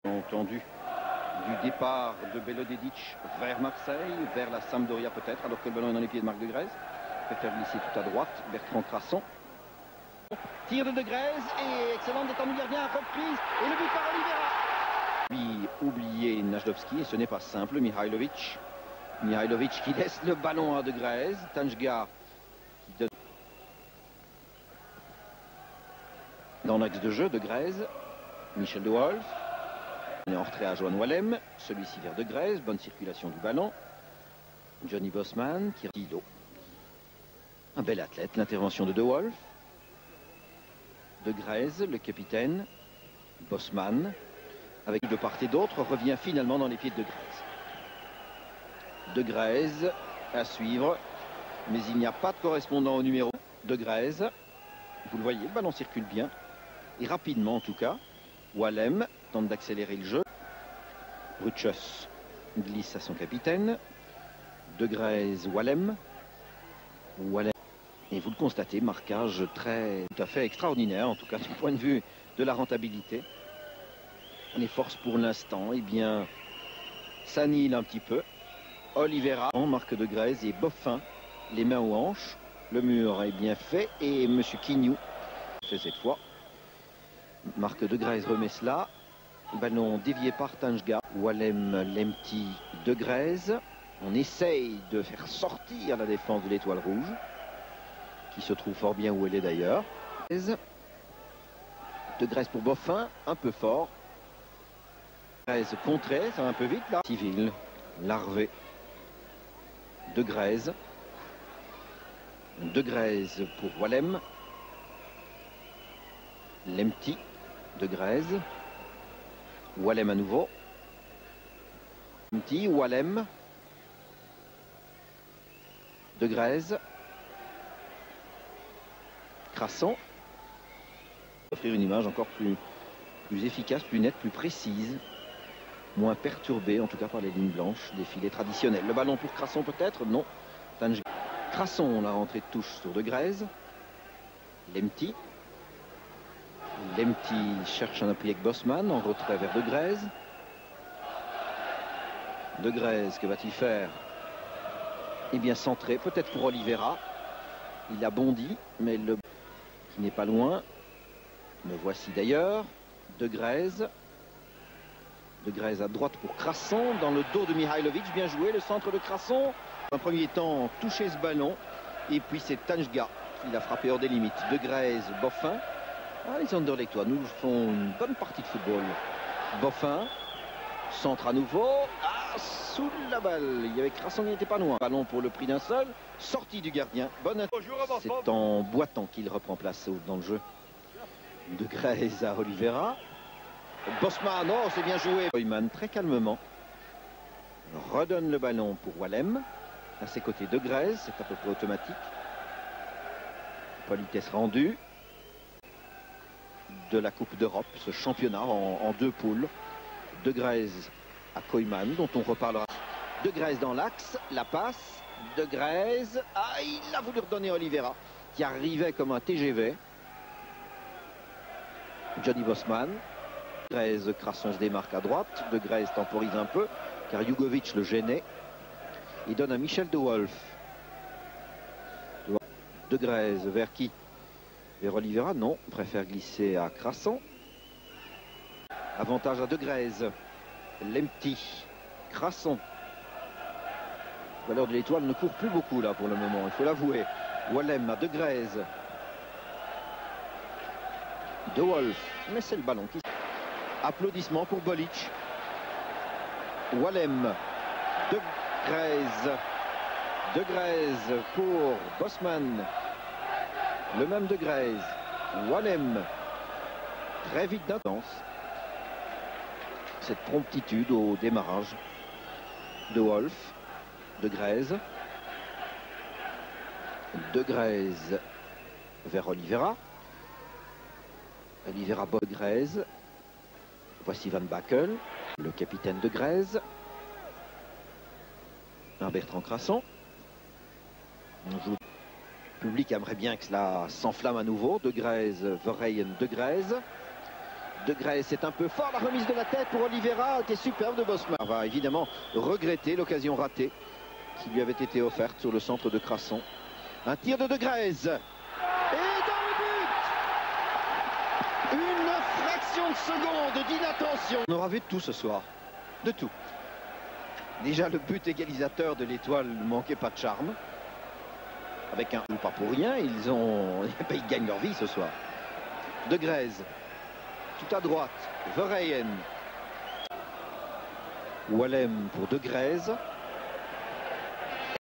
Entendu du départ de Belodedic vers Marseille, vers la Sampdoria peut-être, alors que le ballon est dans les pieds de Marc de Grèze. Préfère glisser tout à droite, Bertrand Crasson. Tir de Grèze et excellente détente du gardien, reprise et le but par Oliveira. Puis oublié Najdovski et ce n'est pas simple, Mihailovic qui laisse le ballon à De Grèze, Tanjga qui donne dans l'axe de jeu, De Grèze, Michel De Wolf. On est en retrait à Johan Wallem, celui-ci vers De Grèze, bonne circulation du ballon. Johnny Bosman qui retire un bel athlète, l'intervention de Wolf. De Grèze, le capitaine, Bosman, avec de part et d'autre, revient finalement dans les pieds de Grèze. De Grèze à suivre, mais il n'y a pas de correspondant au numéro de Grèze. Vous le voyez, le ballon circule bien, et rapidement en tout cas. Wallem tente d'accélérer le jeu. Bruchus glisse à son capitaine. De Grèze, Wallem. Et vous le constatez, marquage tout à fait extraordinaire, en tout cas du point de vue de la rentabilité. Les forces pour l'instant, eh bien, s'annihilent un petit peu. Oliveira, Marc De Grèze et Boffin, les mains aux hanches. Le mur est bien fait et M. Quignou fait cette fois. Marc De Grèze remet cela. Ballon dévié par Tanjga. Wallem, Lemti, De Grèze. On essaye de faire sortir la défense de l'Étoile Rouge, qui se trouve fort bien où elle est d'ailleurs. De Grèze pour Boffin, un peu fort. De Grèze contré, ça va un peu vite là. Civil, Larvé. De Grèze. De Grèze pour Wallem. Lemti. De Grèze. Wallem à nouveau. Lemti, Wallem. De Grèze. Crasson. Offrir une image encore plus efficace, plus nette, plus précise. Moins perturbée, en tout cas par les lignes blanches des filets traditionnels. Le ballon pour Crasson peut-être? Non. Crasson, la rentrée de touche sur De Grèze. Lemti. Lemti cherche un appui avec Bosman, en retrait vers De Grèze. De Grèze, que va-t-il faire? Eh bien centré, peut-être pour Oliveira. Il a bondi, mais le qui n'est pas loin. Me voici d'ailleurs. De Grèze. De Grèze à droite pour Crasson, dans le dos de Mihailovic. Bien joué, le centre de Crasson. En premier temps, toucher ce ballon. Et puis c'est Tanjga qui l'a frappé hors des limites. De Grèze, Boffin. Ah, les Anderlechtois nous font une bonne partie de football. Boffin. Centre à nouveau. Ah, sous la balle. Il y avait Crasson qui n'était pas loin. Ballon pour le prix d'un seul. Sortie du gardien. Bonne. C'est en boitant qu'il reprend place dans le jeu. De Grèze à Oliveira. Bosman, oh, c'est bien joué. Koyman très calmement redonne le ballon pour Wallem. À ses côtés De Grèze, c'est à peu près automatique. Politesse rendue de la Coupe d'Europe, ce championnat en deux poules. De Grèze à Koyman, dont on reparlera. De Grèze dans l'axe, la passe. De Grèze, ah, il a voulu redonner Oliveira, qui arrivait comme un TGV. Johnny Bosman. De Grèze, Crasson se démarque à droite. De Grèze temporise un peu, car Jugovic le gênait. Il donne à Michel De Wolf. De Grèze, vers qui? Vers Oliveira? Non, préfère glisser à Crasson. Avantage à De Grèze. Lemti. Crasson. La valeur de l'Étoile ne court plus beaucoup là pour le moment, il faut l'avouer. Wallem à De Grèze. De Wolf, mais c'est le ballon qui... Applaudissements pour Bolic. Wallem. De Grèze. De Grèze pour Bosman. Le même De Grèze. Wallem. Très vite d'intense. Cette promptitude au démarrage. De Wolf. De Grèze. De Grèze vers Oliveira. Oliveira, De Grèze. Voici Van Bakel, le capitaine De Grèze. Un Bertrand Crasson. Le public aimerait bien que cela s'enflamme à nouveau. De Grèze, Verheyen, De Grèze. De Grèce, c'est un peu fort la remise de la tête pour Oliveira, qui est superbe de Bosman. On va évidemment regretter l'occasion ratée qui lui avait été offerte sur le centre de Crasson. Un tir de Grèce. Et dans le but! Une fraction de seconde d'inattention. On aura vu de tout ce soir. De tout. Déjà le but égalisateur de l'Étoile ne manquait pas de charme. Avec un ou pas pour rien, ils gagnent leur vie ce soir. De Grèce. Tout à droite, Verheyen. Wallem pour De Grèce.